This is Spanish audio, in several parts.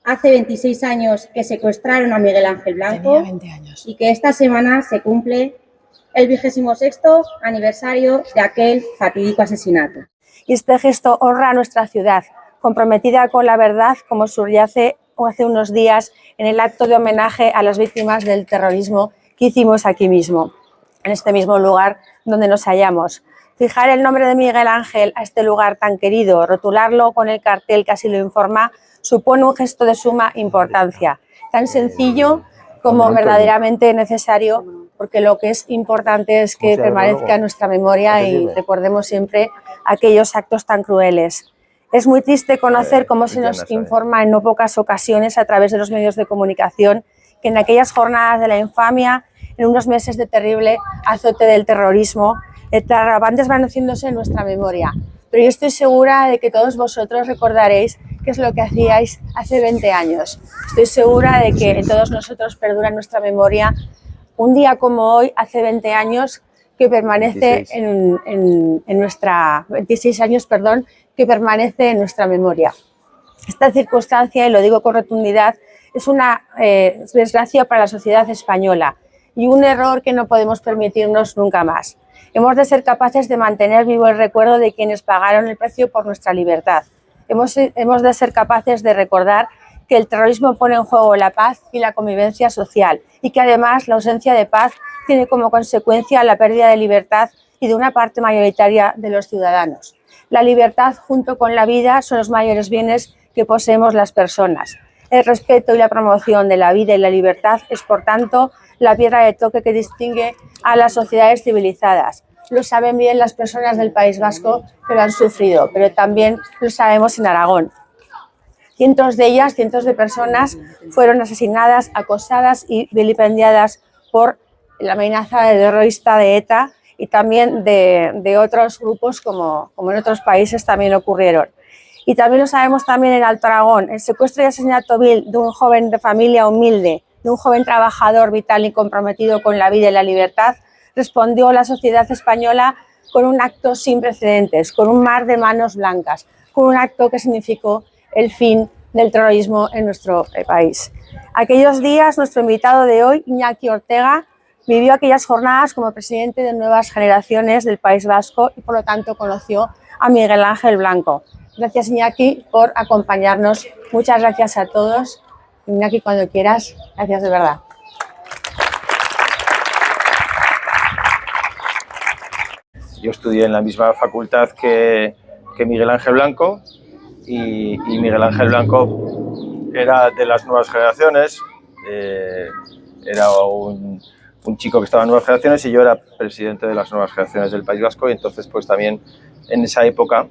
Hace 26 años que secuestraron a Miguel Ángel Blanco. Tenía 20 años. Y que esta semana se cumple el 26º aniversario de aquel fatídico asesinato. Y este gesto honra a nuestra ciudad, comprometida con la verdad, como subyace hace unos días en el acto de homenaje a las víctimas del terrorismo que hicimos aquí mismo, en este mismo lugar donde nos hallamos. Fijar el nombre de Miguel Ángel a este lugar tan querido, rotularlo con el cartel que así lo informa, supone un gesto de suma importancia, tan sencillo como verdaderamente necesario, porque lo que es importante es que permanezca en nuestra memoria y recordemos siempre aquellos actos tan crueles. Es muy triste conocer cómo se nos informa en no pocas ocasiones a través de los medios de comunicación que en aquellas jornadas de la infamia, en unos meses de terrible azote del terrorismo, van desvaneciéndose en nuestra memoria. Pero yo estoy segura de que todos vosotros recordaréis qué es lo que hacíais hace 20 años. Estoy segura de que en todos nosotros perdura en nuestra memoria un día como hoy, hace 20 años, que permanece 26 años, perdón, que permanece en nuestra memoria. Esta circunstancia, y lo digo con rotundidad, es una desgracia para la sociedad española y un error que no podemos permitirnos nunca más. Hemos de ser capaces de mantener vivo el recuerdo de quienes pagaron el precio por nuestra libertad. Hemos de ser capaces de recordar que el terrorismo pone en juego la paz y la convivencia social y que además la ausencia de paz tiene como consecuencia la pérdida de libertad y de una parte mayoritaria de los ciudadanos. La libertad junto con la vida son los mayores bienes que poseemos las personas. El respeto y la promoción de la vida y la libertad es, por tanto, la piedra de toque que distingue a las sociedades civilizadas. Lo saben bien las personas del País Vasco que lo han sufrido, pero también lo sabemos en Aragón. Cientos de ellas, cientos de personas fueron asesinadas, acosadas y vilipendiadas por la amenaza terrorista de ETA y también de otros grupos como en otros países también ocurrieron. Y también lo sabemos también en Alto Aragón, el secuestro y asesinato vil de un joven de familia humilde, de un joven trabajador vital y comprometido con la vida y la libertad, respondió la sociedad española con un acto sin precedentes, con un mar de manos blancas, con un acto que significó el fin del terrorismo en nuestro país. Aquellos días, nuestro invitado de hoy, Iñaki Ortega, vivió aquellas jornadas como presidente de Nuevas Generaciones del País Vasco y por lo tanto conoció a Miguel Ángel Blanco. Gracias, Iñaki, por acompañarnos. Muchas gracias a todos. Iñaki, cuando quieras, gracias de verdad. Yo estudié en la misma facultad que Miguel Ángel Blanco y Miguel Ángel Blanco era de las Nuevas Generaciones, era un chico que estaba en Nuevas Generaciones y yo era presidente de las Nuevas Generaciones del País Vasco y entonces pues también en esa época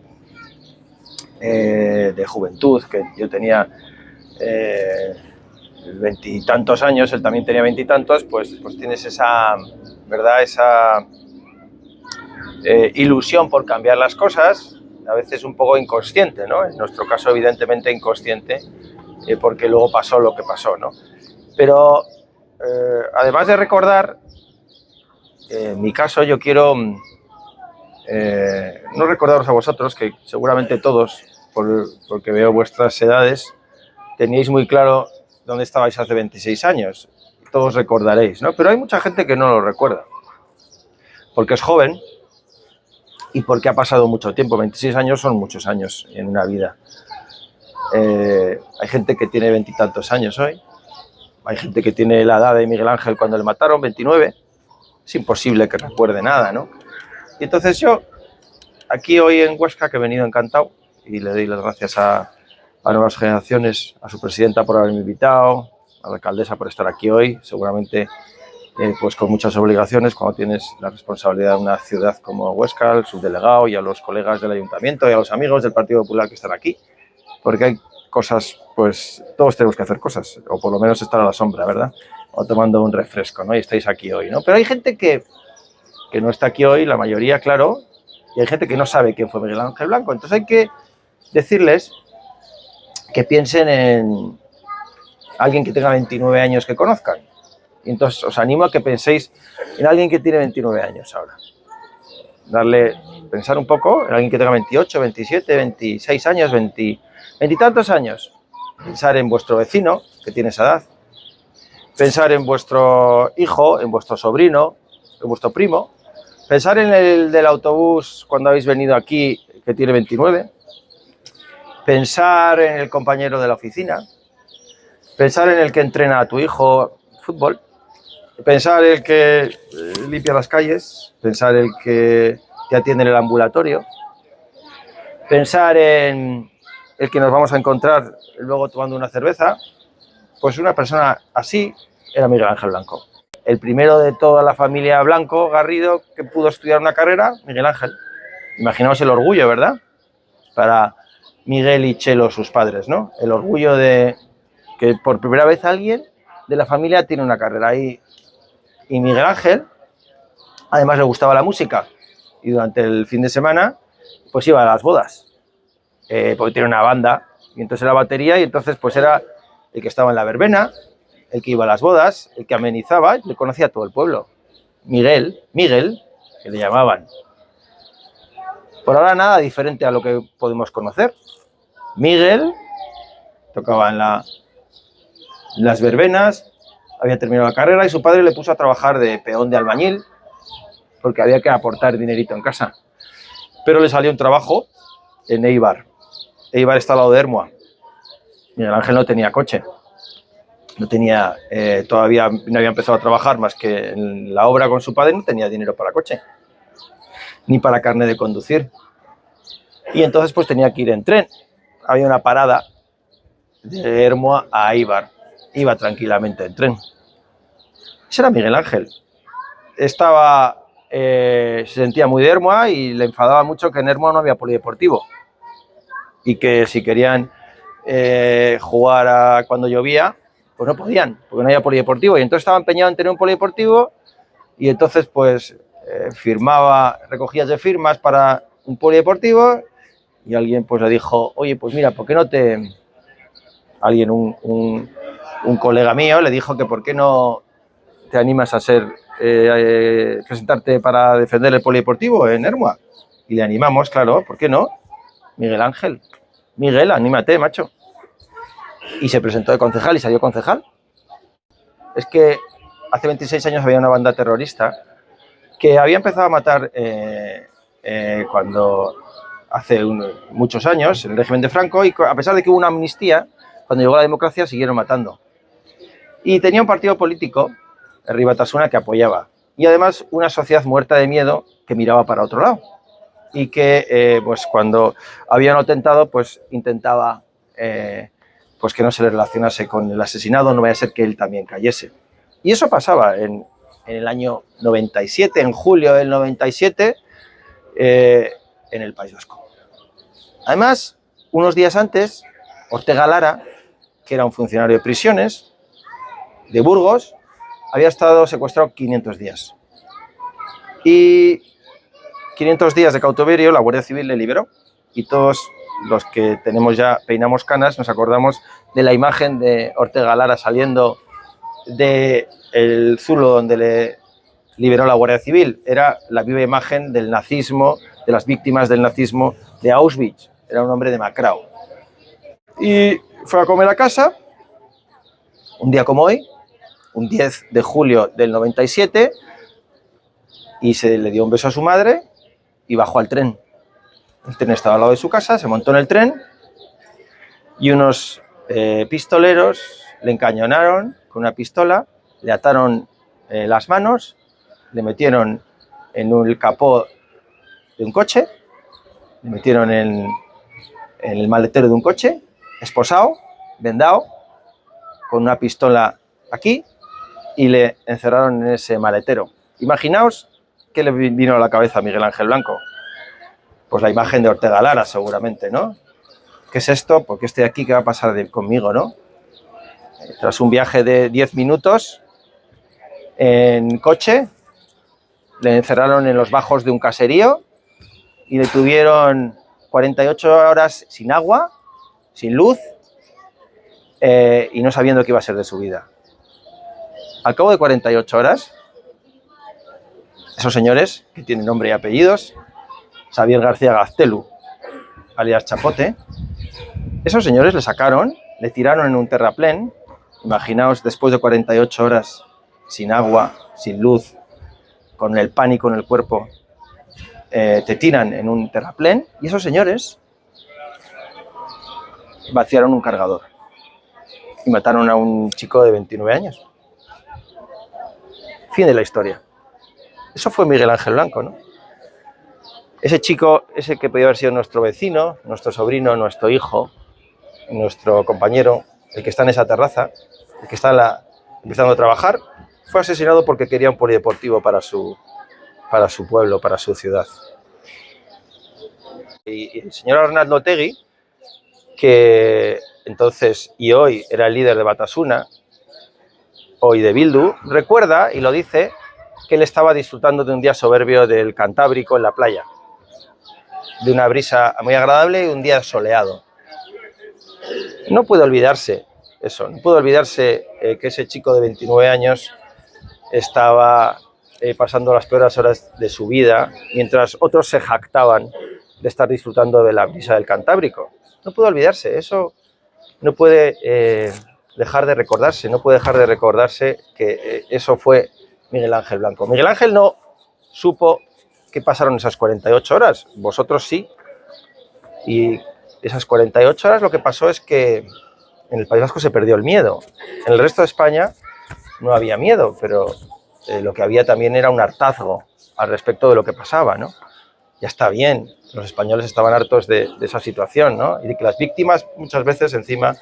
de juventud, que yo tenía veintitantos años, él también tenía veintitantos, pues tienes esa, ¿verdad? Esa ilusión por cambiar las cosas, a veces un poco inconsciente, ¿no? En nuestro caso, evidentemente inconsciente, porque luego pasó lo que pasó, ¿no? Pero además de recordar, en mi caso, yo quiero no recordaros a vosotros, que seguramente todos, porque veo vuestras edades, teníais muy claro dónde estabais hace 26 años. Todos recordaréis, ¿no? Pero hay mucha gente que no lo recuerda, porque es joven y porque ha pasado mucho tiempo. 26 años son muchos años en una vida. Hay gente que tiene veintitantos años hoy, hay gente que tiene la edad de Miguel Ángel cuando le mataron, 29, es imposible que recuerde nada, ¿no? Y entonces yo, aquí hoy en Huesca, que he venido encantado, y le doy las gracias a Nuevas Generaciones, a su presidenta por haberme invitado, a la alcaldesa por estar aquí hoy, seguramente pues con muchas obligaciones cuando tienes la responsabilidad de una ciudad como Huesca, al subdelegado y a los colegas del ayuntamiento y a los amigos del Partido Popular que están aquí, porque hay cosas, pues todos tenemos que hacer cosas, o por lo menos estar a la sombra, ¿verdad? O tomando un refresco, ¿no? Y estáis aquí hoy, ¿no? Pero hay gente que no está aquí hoy, la mayoría, claro, y hay gente que no sabe quién fue Miguel Ángel Blanco. Entonces hay que decirles que piensen en alguien que tenga 29 años que conozcan. Y entonces os animo a que penséis en alguien que tiene 29 años ahora. Pensar un poco en alguien que tenga 28, 27, 26 años, 20 y tantos años. pensar en vuestro vecino, que tiene esa edad, pensar en vuestro hijo, en vuestro sobrino, en vuestro primo, pensar en el del autobús cuando habéis venido aquí, que tiene 29, pensar en el compañero de la oficina, pensar en el que entrena a tu hijo fútbol, pensar en el que limpia las calles, pensar en el que te atiende en el ambulatorio, pensar en el que nos vamos a encontrar luego tomando una cerveza. Pues una persona así era Miguel Ángel Blanco. El primero de toda la familia Blanco Garrido que pudo estudiar una carrera, Miguel Ángel. Imaginaos el orgullo, ¿verdad? Para Miguel y Chelo, sus padres, ¿no? El orgullo de que por primera vez alguien de la familia tiene una carrera. Y Miguel Ángel, además, le gustaba la música. Y durante el fin de semana, pues iba a las bodas. Porque tiene una banda. Y entonces era batería y entonces pues era el que estaba en la verbena, el que iba a las bodas, el que amenizaba, le conocía a todo el pueblo. Miguel, que le llamaban. Por ahora nada diferente a lo que podemos conocer. Miguel tocaba en las verbenas, había terminado la carrera y su padre le puso a trabajar de peón de albañil porque había que aportar dinerito en casa. Pero le salió un trabajo en Eibar. Eibar está al lado de Ermua. Miguel Ángel no tenía coche. No tenía, todavía no había empezado a trabajar más que en la obra con su padre, no tenía dinero para coche, ni para carnet de conducir. Y entonces pues tenía que ir en tren. Había una parada de Ermua a Eibar. Iba tranquilamente en tren. Ese era Miguel Ángel. Se sentía muy de Ermua y le enfadaba mucho que en Ermua no había polideportivo. Y que si querían jugar cuando llovía, pues no podían, porque no había polideportivo. Y entonces estaba empeñado en tener un polideportivo y entonces pues firmaba recogías de firmas para un polideportivo y alguien pues le dijo, oye, pues mira, ¿por qué no te... Alguien, un colega mío le dijo que por qué no te animas a presentarte para defender el polideportivo en Ermua. Y le animamos, claro, ¿por qué no? Miguel Ángel. Miguel, anímate, macho. Y se presentó de concejal y salió concejal. Es que hace 26 años había una banda terrorista que había empezado a matar hace muchos años, en el régimen de Franco, y a pesar de que hubo una amnistía, cuando llegó la democracia siguieron matando. Y tenía un partido político, Herri Batasuna, que apoyaba. Y además una sociedad muerta de miedo que miraba para otro lado. Y que pues cuando había un atentado pues intentaba pues que no se le relacionase con el asesinado, no vaya a ser que él también cayese. Y eso pasaba en el año 97, en julio del 97, en el País Vasco. Además, unos días antes, Ortega Lara, que era un funcionario de prisiones de Burgos, había estado secuestrado 500 días. Y 500 días de cautiverio, la Guardia Civil le liberó y todos los que peinamos canas nos acordamos de la imagen de Ortega Lara saliendo del zulo donde le liberó la Guardia Civil. Era la viva imagen del nazismo, de las víctimas del nazismo de Auschwitz. Era un hombre demacrado. Y fue a comer a casa, un día como hoy, un 10 de julio del 97, y le dio un beso a su madre y bajó al tren. El tren estaba al lado de su casa, se montó en el tren y unos pistoleros le encañonaron con una pistola, le ataron las manos, le metieron en el capó de un coche, le metieron en el maletero de un coche, esposado, vendado, con una pistola aquí y le encerraron en ese maletero. Imaginaos qué le vino a la cabeza a Miguel Ángel Blanco. Pues la imagen de Ortega Lara, seguramente, ¿no? ¿Qué es esto? ¿Por qué estoy aquí? ¿Qué va a pasar conmigo, no? Tras un viaje de 10 minutos en coche, le encerraron en los bajos de un caserío y le tuvieron 48 horas sin agua, sin luz y no sabiendo qué iba a ser de su vida. Al cabo de 48 horas, esos señores, que tienen nombre y apellidos, Xavier García Gaztelu, alias Chapote, esos señores le sacaron le tiraron en un terraplén. Imaginaos, después de 48 horas sin agua, sin luz, con el pánico en el cuerpo, te tiran en un terraplén y esos señores vaciaron un cargador y mataron a un chico de 29 años. Fin de la historia. Eso fue Miguel Ángel Blanco, ¿no? Ese chico, ese que podía haber sido nuestro vecino, nuestro sobrino, nuestro hijo, nuestro compañero, el que está en esa terraza, el que está empezando a trabajar, fue asesinado porque quería un polideportivo para su pueblo, para su ciudad. Y el señor Arnaldo Otegi, que entonces y hoy era el líder de Batasuna, hoy de Bildu, recuerda y lo dice que él estaba disfrutando de un día soberbio del Cantábrico en la playa, de una brisa muy agradable y un día soleado. No puede olvidarse eso, no puede olvidarse que ese chico de 29 años estaba pasando las peores horas de su vida, mientras otros se jactaban de estar disfrutando de la brisa del Cantábrico. No puede olvidarse, eso no puede dejar de recordarse, no puede dejar de recordarse que eso fue Miguel Ángel Blanco. Miguel Ángel no supo qué pasaron esas 48 horas, vosotros sí, y esas 48 horas lo que pasó es que en el País Vasco se perdió el miedo. En el resto de España no había miedo, pero lo que había también era un hartazgo al respecto de lo que pasaba, ¿no? Ya está bien, los españoles estaban hartos de esa situación, ¿no? Y de que las víctimas muchas veces encima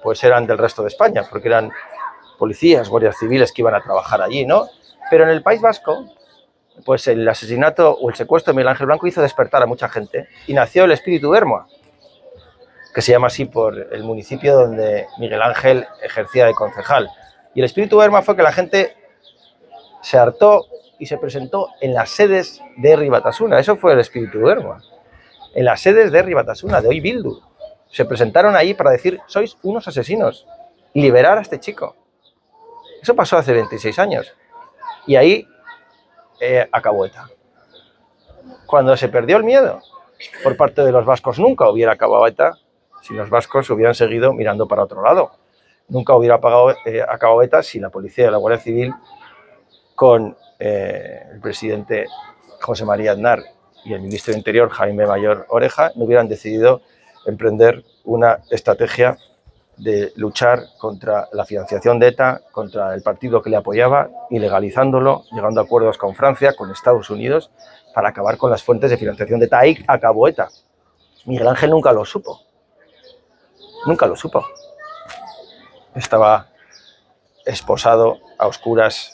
pues eran del resto de España, porque eran policías, guardias civiles que iban a trabajar allí, ¿no? Pero en el País Vasco, pues el asesinato o el secuestro de Miguel Ángel Blanco hizo despertar a mucha gente y nació el espíritu de Ermua, que se llama así por el municipio donde Miguel Ángel ejercía de concejal. Y el espíritu de Ermua fue que la gente se hartó y se presentó en las sedes de Herri Batasuna. Eso fue el espíritu de Ermua. En las sedes de Herri Batasuna, de hoy Bildu. Se presentaron ahí para decir, sois unos asesinos, liberar a este chico. Eso pasó hace 26 años. Y ahí acabó ETA. Cuando se perdió el miedo por parte de los vascos, nunca hubiera acabado ETA si los vascos hubieran seguido mirando para otro lado. Nunca hubiera acabado ETA si la policía y la Guardia Civil, con el presidente José María Aznar y el ministro de Interior Jaime Mayor Oreja, no hubieran decidido emprender una estrategia de luchar contra la financiación de ETA, contra el partido que le apoyaba, ilegalizándolo, llegando a acuerdos con Francia, con Estados Unidos, para acabar con las fuentes de financiación de ETA. Ahí acabó ETA. Miguel Ángel nunca lo supo. Nunca lo supo. Estaba esposado a oscuras,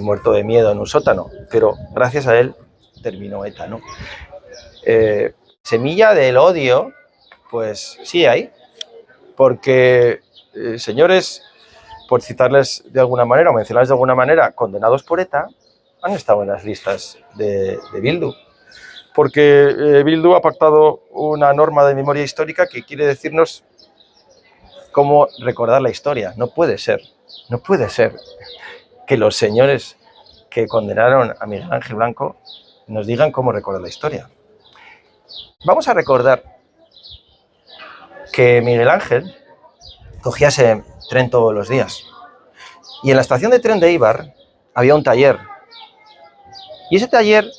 muerto de miedo en un sótano, pero gracias a él terminó ETA, ¿no? Semilla del odio, pues sí hay, porque señores, por citarles de alguna manera o mencionarles de alguna manera, condenados por ETA, han estado en las listas de Bildu. Porque Bildu ha pactado una norma de memoria histórica que quiere decirnos cómo recordar la historia. No puede ser que los señores que condenaron a Miguel Ángel Blanco nos digan cómo recordar la historia. Vamos a recordar que Miguel Ángel cogía ese tren todos los días y en la estación de tren de Eibar había un taller y ese taller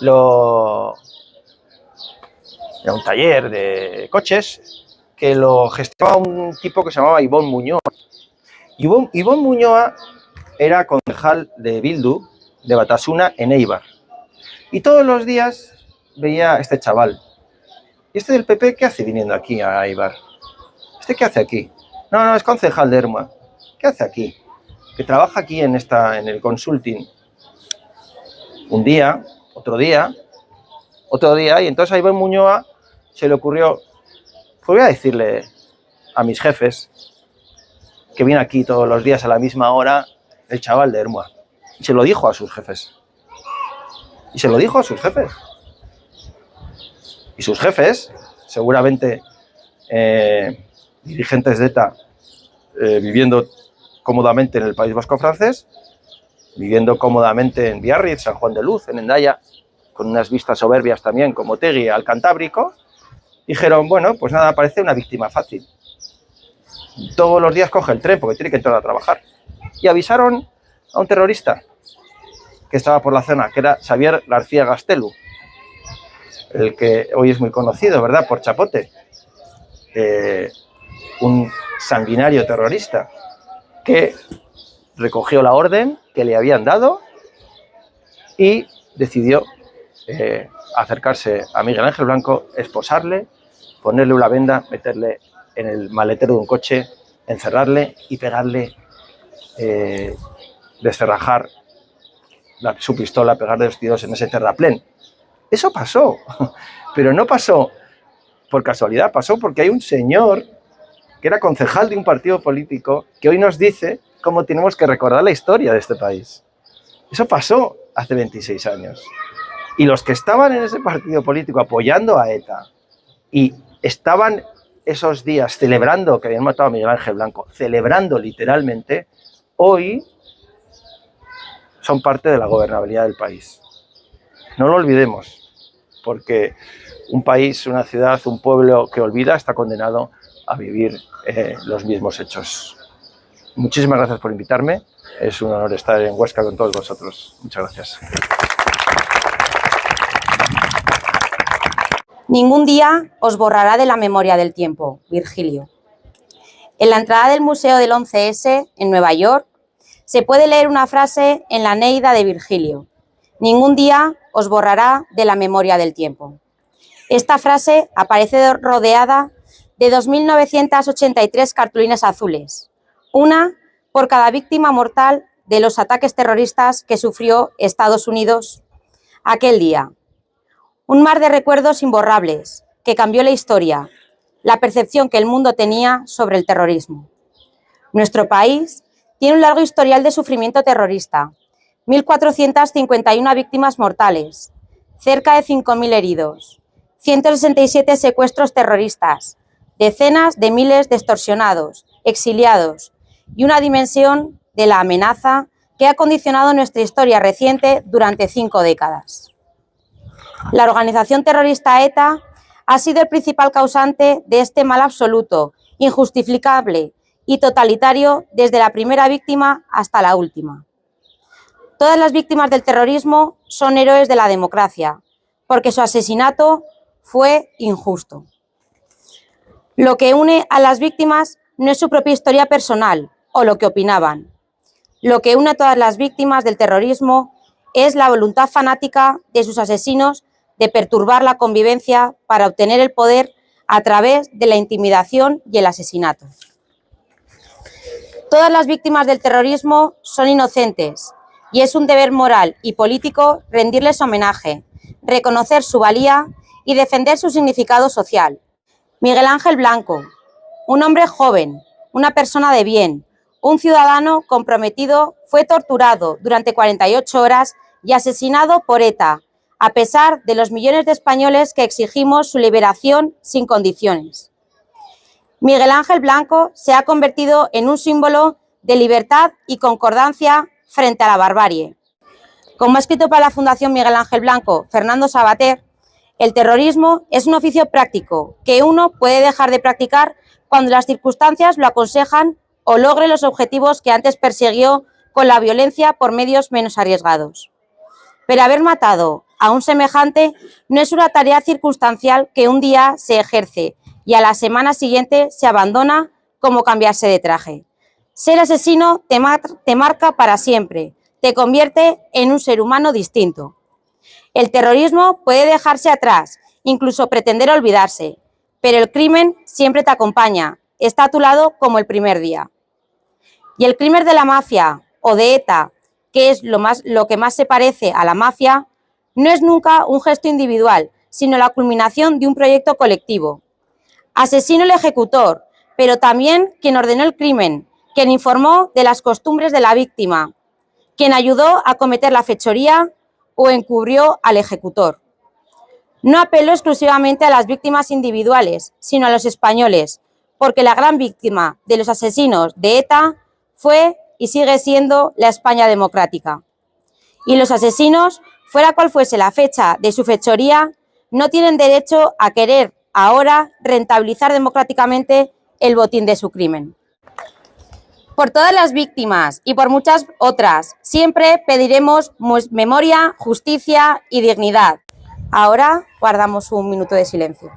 era un taller de coches que lo gestionaba un tipo que se llamaba Ibon Muñoa. Ibon Muñoa era concejal de Bildu, de Batasuna, en Eibar. Y todos los días veía a este chaval. ¿Y este del PP qué hace viniendo aquí a Eibar? ¿Este qué hace aquí? No, es concejal de Ermua. ¿Qué hace aquí? Que trabaja aquí en el consulting. Un día, otro día, y entonces a Ibon Muñoa se le ocurrió, pues voy a decirle a mis jefes que viene aquí todos los días a la misma hora el chaval de Ermua. Y se lo dijo a sus jefes. Y sus jefes, seguramente dirigentes de ETA, viviendo cómodamente en el País Vasco francés, viviendo cómodamente en Biarritz, San Juan de Luz, en Hendaya, con unas vistas soberbias también como Otegi al Cantábrico, dijeron, bueno, pues nada, parece una víctima fácil. todos los días coge el tren porque tiene que entrar a trabajar. Y avisaron a un terrorista que estaba por la zona, que era Xavier García Gastelu, el que hoy es muy conocido, ¿verdad?, por Chapote, un sanguinario terrorista que recogió la orden que le habían dado y decidió acercarse a Miguel Ángel Blanco, esposarle, ponerle una venda, meterle en el maletero de un coche, encerrarle y pegarle, descerrajar su pistola, pegarle los tiros en ese terraplén. Eso pasó, pero no pasó por casualidad, pasó porque hay un señor que era concejal de un partido político que hoy nos dice cómo tenemos que recordar la historia de este país. Eso pasó hace 26 años. Y los que estaban en ese partido político apoyando a ETA y estaban esos días celebrando que habían matado a Miguel Ángel Blanco, celebrando literalmente, hoy son parte de la gobernabilidad del país. No lo olvidemos, porque un país, una ciudad, un pueblo que olvida está condenado a vivir los mismos hechos. Muchísimas gracias por invitarme. Es un honor estar en Huesca con todos vosotros. Muchas gracias. Ningún día os borrará de la memoria del tiempo, Virgilio. En la entrada del Museo del 11S, en Nueva York, se puede leer una frase en la Eneida de Virgilio. Ningún día os borrará de la memoria del tiempo. Esta frase aparece rodeada de 2.983 cartulinas azules, una por cada víctima mortal de los ataques terroristas que sufrió Estados Unidos aquel día. Un mar de recuerdos imborrables que cambió la historia, la percepción que el mundo tenía sobre el terrorismo. Nuestro país tiene un largo historial de sufrimiento terrorista, 1.451 víctimas mortales, cerca de 5.000 heridos, 167 secuestros terroristas, decenas de miles de extorsionados, exiliados y una dimensión de la amenaza que ha condicionado nuestra historia reciente durante 5 décadas. La organización terrorista ETA ha sido el principal causante de este mal absoluto, injustificable y totalitario desde la primera víctima hasta la última. Todas las víctimas del terrorismo son héroes de la democracia, porque su asesinato fue injusto. Lo que une a las víctimas no es su propia historia personal o lo que opinaban. Lo que une a todas las víctimas del terrorismo es la voluntad fanática de sus asesinos de perturbar la convivencia para obtener el poder a través de la intimidación y el asesinato. Todas las víctimas del terrorismo son inocentes y es un deber moral y político rendirles homenaje, reconocer su valía y defender su significado social. Miguel Ángel Blanco, un hombre joven, una persona de bien, un ciudadano comprometido, fue torturado durante 48 horas y asesinado por ETA, a pesar de los millones de españoles que exigimos su liberación sin condiciones. Miguel Ángel Blanco se ha convertido en un símbolo de libertad y concordancia frente a la barbarie. Como ha escrito para la Fundación Miguel Ángel Blanco Fernando Savater, el terrorismo es un oficio práctico que uno puede dejar de practicar cuando las circunstancias lo aconsejan o logre los objetivos que antes persiguió con la violencia por medios menos arriesgados. Pero haber matado a un semejante no es una tarea circunstancial que un día se ejerce y a la semana siguiente se abandona como cambiarse de traje. Ser asesino te marca para siempre, te convierte en un ser humano distinto. El terrorismo puede dejarse atrás, incluso pretender olvidarse, pero el crimen siempre te acompaña, está a tu lado como el primer día. Y el crimen de la mafia o de ETA, que es lo que más se parece a la mafia, no es nunca un gesto individual, sino la culminación de un proyecto colectivo. Asesino el ejecutor, pero también quien ordenó el crimen, quien informó de las costumbres de la víctima, quien ayudó a cometer la fechoría o encubrió al ejecutor. No apeló exclusivamente a las víctimas individuales, sino a los españoles, porque la gran víctima de los asesinos de ETA fue y sigue siendo la España democrática. Y los asesinos, fuera cual fuese la fecha de su fechoría, no tienen derecho a querer ahora rentabilizar democráticamente el botín de su crimen. Por todas las víctimas y por muchas otras, siempre pediremos memoria, justicia y dignidad. Ahora guardamos un minuto de silencio.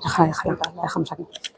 Déjala, la dejamos aquí.